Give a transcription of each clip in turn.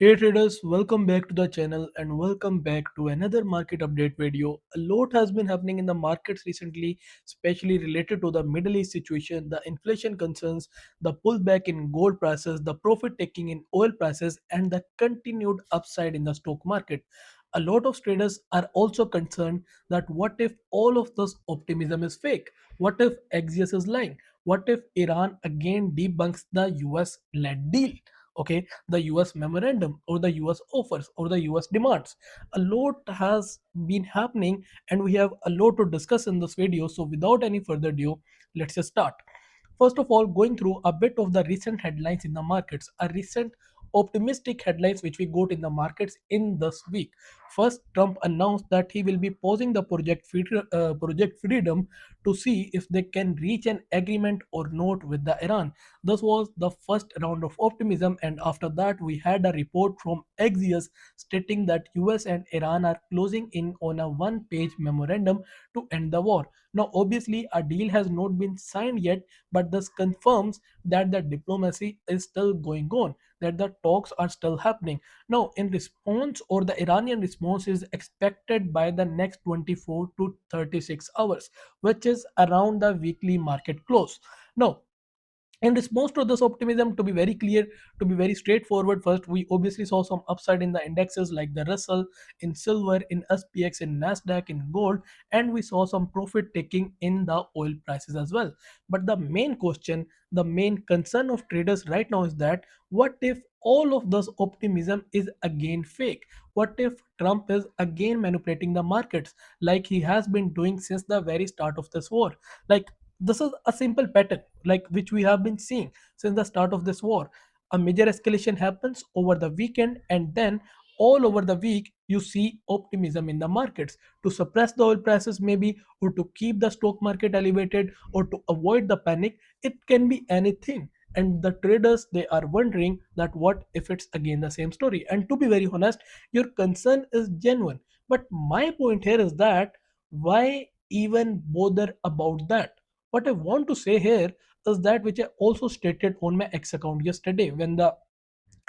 Hey traders, welcome back to the channel and welcome back to another market update video. A lot has been happening in the markets recently, especially related to the Middle East situation, the inflation concerns, the pullback in gold prices, the profit taking in oil prices, and the continued upside in the stock market. A lot of traders are also concerned that what if all of this optimism is fake? What if Axios is lying? What if Iran again debunks the US led deal? Okay, the US memorandum or the US offers or the US demands. A lot has been happening and we have a lot to discuss in this video. So without any further ado, let's just start. First of all, going through a bit of the recent headlines in the markets, a recent optimistic headlines which we got in the markets in this week. First, Trump announced that he will be pausing the project Freedom to see if they can reach an agreement or not with the Iran. This was the first round of optimism, and after that, we had a report from Axios stating that US and Iran are closing in on a one-page memorandum to end the war. Now, obviously, a deal has not been signed yet, but this confirms that the diplomacy is still going on, that the talks are still happening. Now, in response, or the Iranian response is expected by the next 24 to 36 hours, which is around the weekly market close. Now, in response to this optimism, to be very clear, to be very straightforward, first we obviously saw some upside in the indexes like the Russell, in silver, in SPX, in Nasdaq, in gold, and we saw some profit taking in the oil prices as well. But the main question, the main concern of traders right now is that what if all of this optimism is again fake? What if Trump is again manipulating the markets like he has been doing since the very start of this war? Like, this is a simple pattern like which we have been seeing since the start of this war. A major escalation happens over the weekend, and then all over the week you see optimism in the markets to suppress the oil prices, maybe, or to keep the stock market elevated, or to avoid the panic. It can be anything, and the traders, they are wondering that what if it's again the same story. And to be very honest, your concern is genuine, but my point here is that why even bother about that? What I want to say here is that which I also stated on my X account yesterday when the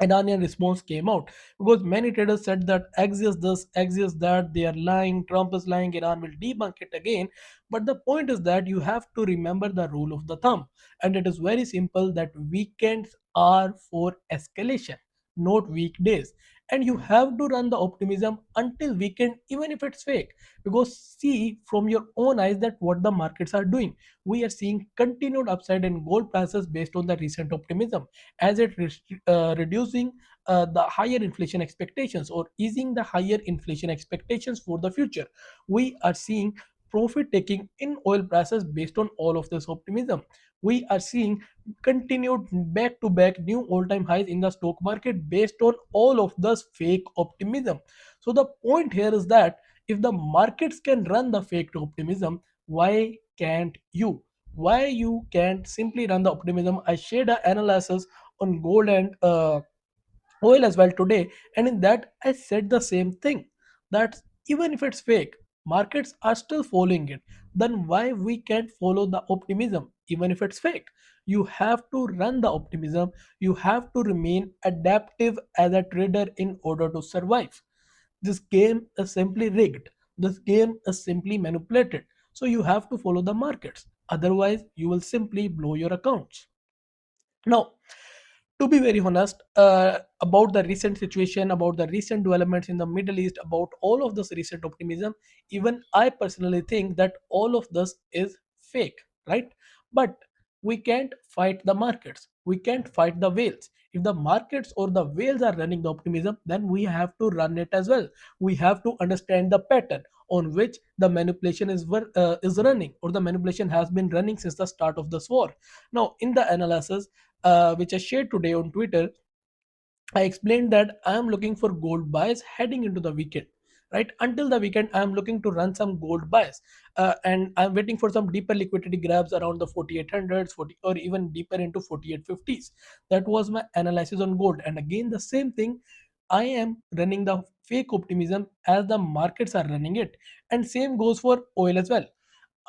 Iranian response came out, because many traders said that Axios this, Axios that, they are lying, Trump is lying, Iran will debunk it again. But the point is that you have to remember the rule of the thumb, and it is very simple that weekends are for escalation, not weekdays. And you have to run the optimism until weekend, even if it's fake, because see from your own eyes that what the markets are doing. We are seeing continued upside in gold prices based on the recent optimism, as it reducing the higher inflation expectations or easing the higher inflation expectations for the future. We are seeing profit taking in oil prices based on all of this optimism. We are seeing continued back to back new all time highs in the stock market based on all of this fake optimism. So the point here is that if the markets can run the fake optimism, why can't you? Why you can't simply run the optimism? I shared an analysis on gold and oil as well today, and in that I said the same thing, that even if it's fake, markets are still following it. Then why we can't follow the optimism even if it's fake? You have to run the optimism, you have to remain adaptive as a trader in order to survive. This game is simply rigged, this game is simply manipulated, so you have to follow the markets, otherwise you will simply blow your accounts. Now, to be very honest, about the recent situation, about the recent developments in the Middle East, about all of this recent optimism, even I personally think that all of this is fake, right? But we can't fight the markets, we can't fight the whales. If the markets or the whales are running the optimism, then we have to run it as well. We have to understand the pattern on which the manipulation is running, or the manipulation has been running since the start of this war. Now, in the analysis which I shared today on Twitter, I explained that I am looking for gold buys heading into the weekend. Right, until the weekend, I am looking to run some gold buys, and I'm waiting for some deeper liquidity grabs around the 4800s, 40, or even deeper into 4850s. That was my analysis on gold, and again the same thing. I am running the fake optimism as the markets are running it, and same goes for oil as well.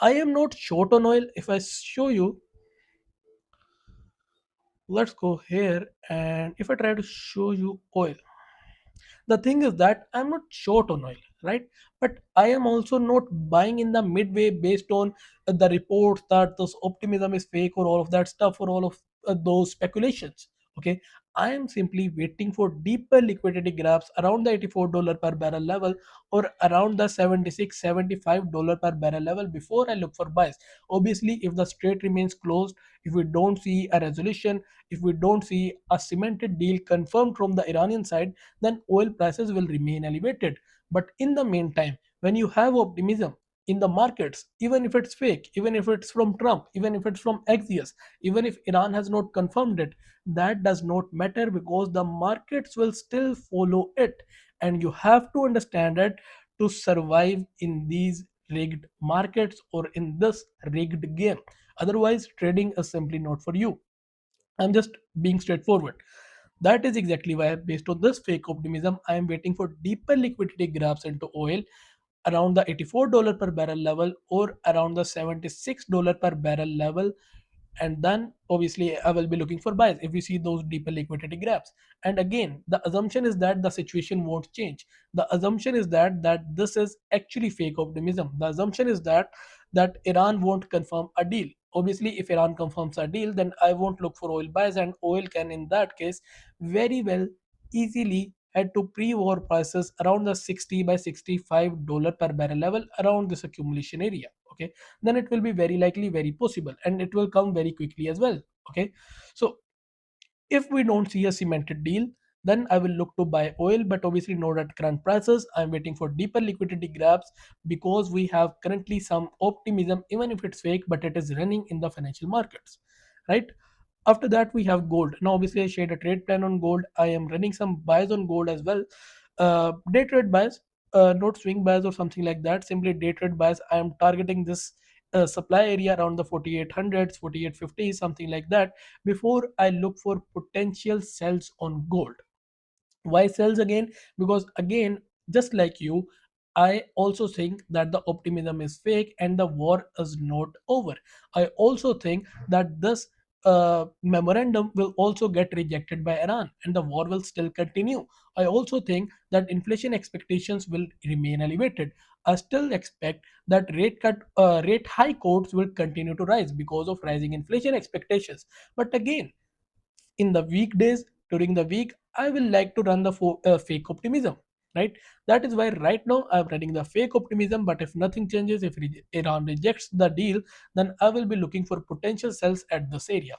I am not short on oil. If I show you, let's go here, and if I try to show you oil, The thing is that I'm not short on oil, right? But I am also not buying in the midway based on the reports that this optimism is fake or all of that stuff or all of those speculations. Okay, I am simply waiting for deeper liquidity grabs around the $84 per barrel level or around the 76 $75 per barrel level before I look for buys. Obviously, if the strait remains closed, if we don't see a resolution, if we don't see a cemented deal confirmed from the Iranian side, then oil prices will remain elevated. But in the meantime, when you have optimism in the markets, even if it's fake, even if it's from Trump, even if it's from Axios, even if Iran has not confirmed it, that does not matter because the markets will still follow it. And you have to understand that to survive in these rigged markets or in this rigged game. Otherwise, trading is simply not for you. I'm just being straightforward. That is exactly why, based on this fake optimism, I am waiting for deeper liquidity grabs into oil around the $84 per barrel level or around the $76 per barrel level. And then obviously I will be looking for buys if we see those deeper liquidity grabs. And again, the assumption is that the situation won't change. The assumption is that this is actually fake optimism. The assumption is that Iran won't confirm a deal. Obviously, if Iran confirms a deal, then I won't look for oil buys, and oil can in that case very well easily head to pre-war prices around the 60 by $65 per barrel level around this accumulation area. Okay, then it will be very likely very possible and it will come very quickly as well. Okay, so if we don't see a cemented deal, then I will look to buy oil, but obviously not at current prices. I'm waiting for deeper liquidity grabs because we have currently some optimism, even if it's fake, but it is running in the financial markets, right? After that, we have gold. Now, obviously, I shared a trade plan on gold. I am running some buys on gold as well. Day trade buys, not swing buys or something like that. Simply day trade buys. I am targeting this supply area around the 4800s, 4850s, something like that, before I look for potential sells on gold. Why sells again? Because again, just like you, I also think that the optimism is fake and the war is not over. I also think that this memorandum will also get rejected by Iran and the war will still continue. I also think that inflation expectations will remain elevated. I still expect that rate high codes will continue to rise because of rising inflation expectations. But again, in the weekdays during the week, I will like to run the fake optimism, right? That is why right now I'm running the fake optimism. But if nothing changes, if Iran rejects the deal, then I will be looking for potential sells at this area.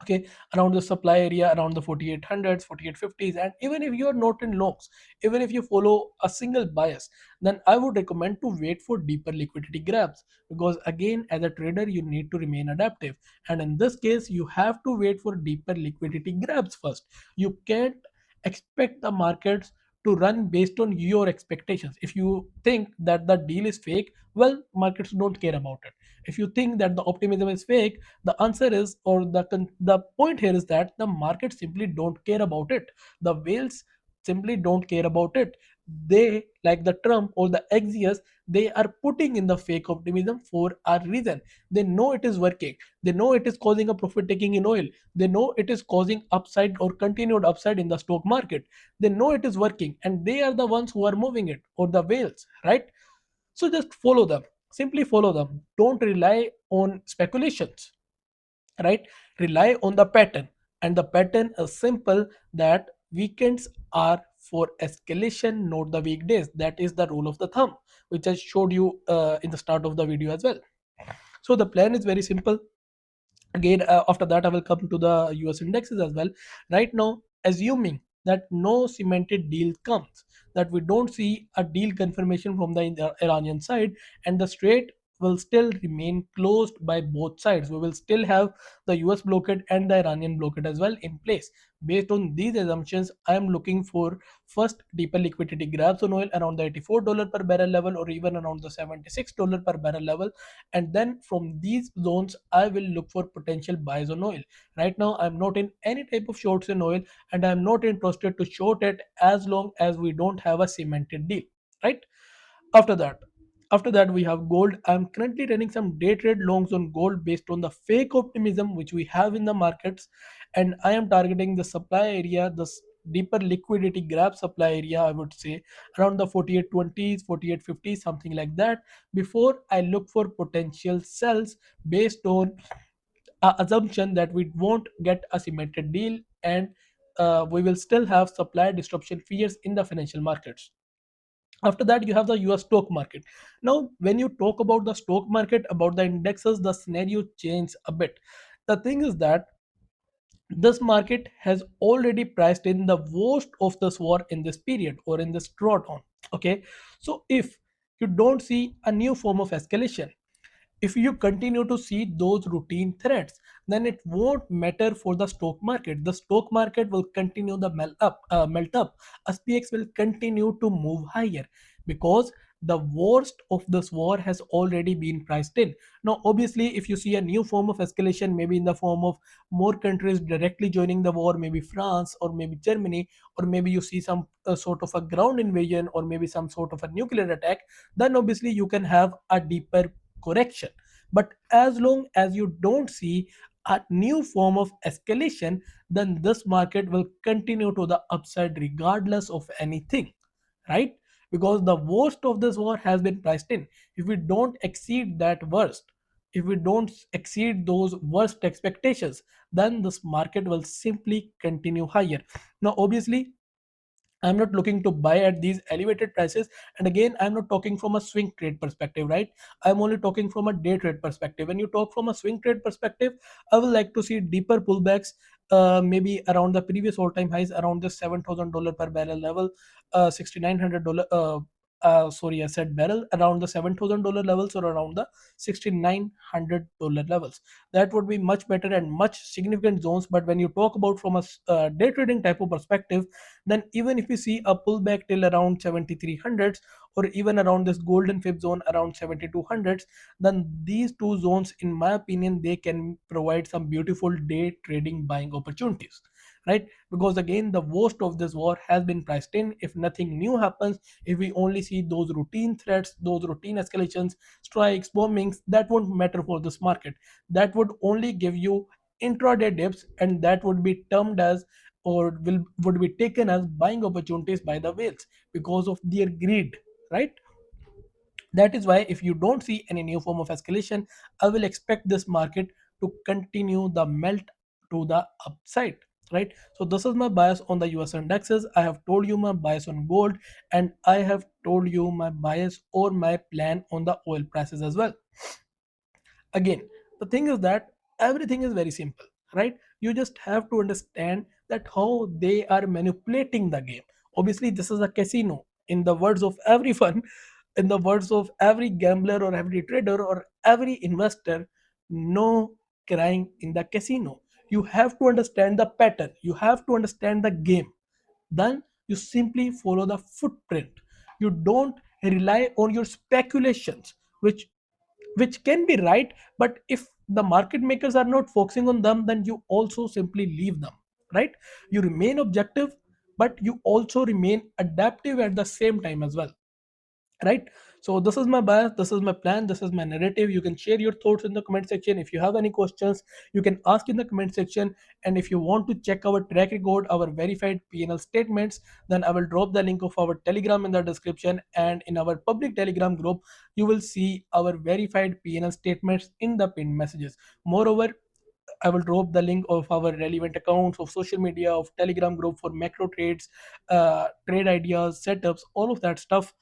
Okay, around the supply area around the 4800s, 4850s. And even if you are not in longs, even if you follow a single bias, then I would recommend to wait for deeper liquidity grabs, because again, as a trader, you need to remain adaptive, and in this case you have to wait for deeper liquidity grabs first. You can't expect the markets to run based on your expectations. If you think that the deal is fake, well, markets don't care about it. If you think that the optimism is fake, the answer is, or the point here is that the market simply don't care about it. The whales simply don't care about it. They, like the Trump or the Axios, they are putting in the fake optimism for a reason. They know it is working. They know it is causing a profit taking in oil. They know it is causing upside or continued upside in the stock market. They know it is working, and they are the ones who are moving it, or the whales, right? So just follow them. Simply follow them. Don't rely on speculations, right? Rely on the pattern. And the pattern is simple, that weekends are for escalation, not the weekdays. That is the rule of the thumb, which I showed you in the start of the video as well. So the plan is very simple. Again, after that I will come to the US indexes as well. Right now, assuming that no cemented deal comes, that we don't see a deal confirmation from the Iranian side, and the strait will still remain closed by both sides. We will still have the US blockade and the Iranian blockade as well in place. Based on these assumptions, I am looking for first deeper liquidity grabs on oil around the $84 per barrel level or even around the $76 per barrel level. And then from these zones, I will look for potential buys on oil. Right now, I'm not in any type of shorts in oil, and I'm not interested to short it as long as we don't have a cemented deal, right? After that, after that we have gold. I'm currently running some day trade longs on gold based on the fake optimism which we have in the markets, and I am targeting the supply area, the deeper liquidity grab supply area, I would say around the 4820s, 4850, something like that, before I look for potential sells based on assumption that we won't get a cemented deal, and we will still have supply disruption fears in the financial markets. After that, you have the US stock market. Now when you talk about the stock market, about the indexes, the scenario changes a bit. The thing is that this market has already priced in the worst of this war in this period or in this drawdown. Okay, so if you don't see a new form of escalation, if you continue to see those routine threats, then it won't matter for the stock market. The stock market will continue the melt up. SPX will continue to move higher because the worst of this war has already been priced in. Now obviously, if you see a new form of escalation, maybe in the form of more countries directly joining the war, maybe France or maybe Germany, or maybe you see some sort of a ground invasion, or maybe some sort of a nuclear attack, then obviously you can have a deeper correction. But as long as you don't see a new form of escalation, then this market will continue to the upside regardless of anything, right? Because the worst of this war has been priced in. If we don't exceed that worst, if we don't exceed those worst expectations, then this market will simply continue higher. Now obviously, I'm not looking to buy at these elevated prices. And again, I'm not talking from a swing trade perspective, right? I'm only talking from a day trade perspective. When you talk from a swing trade perspective, I would like to see deeper pullbacks, maybe around the previous all-time highs, around the $7,000 per barrel level, $6,900. Sorry, I said barrel, around the $7,000 levels, or around the $6,900 levels. That would be much better and much significant zones. But when you talk about from a day trading type of perspective, then even if we see a pullback till around 7300s, or even around this golden fib zone around 7200s, then these two zones, in my opinion, they can provide some beautiful day trading buying opportunities, right? Because again, the worst of this war has been priced in. If nothing new happens, if we only see those routine threats, those routine escalations, strikes, bombings, that won't matter for this market. That would only give you intraday dips, and that would be termed as, or would be taken as buying opportunities by the whales because of their greed, right? That is why if you don't see any new form of escalation, I will expect this market to continue the melt to the upside, right? So this is my bias on the US indexes. I have told you my bias on gold, and I have told you my bias or my plan on the oil prices as well. Again, the thing is that everything is very simple, right? You just have to understand that how they are manipulating the game. Obviously, this is a casino, in the words of everyone, in the words of every gambler or every trader or every investor. No crying in the casino. You have to understand the pattern, you have to understand the game, then you simply follow the footprint. You don't rely on your speculations, which can be right, but if the market makers are not focusing on them, then you also simply leave them, right? You remain objective, but you also remain adaptive at the same time as well, right? So this is my bias, this is my plan, this is my narrative. You can share your thoughts in the comment section. If you have any questions, you can ask in the comment section. And if you want to check our track record, our verified PNL statements, then I will drop the link of our telegram in the description, and in our public telegram group you will see our verified PNL statements in the pinned messages. Moreover, I will drop the link of our relevant accounts of social media, of Telegram group for macro trades, trade ideas, setups, all of that stuff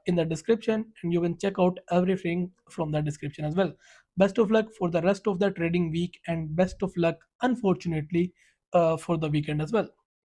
in the description, and you can check out everything from the description as well. Best of luck for the rest of the trading week, and best of luck, unfortunately, for the weekend as well.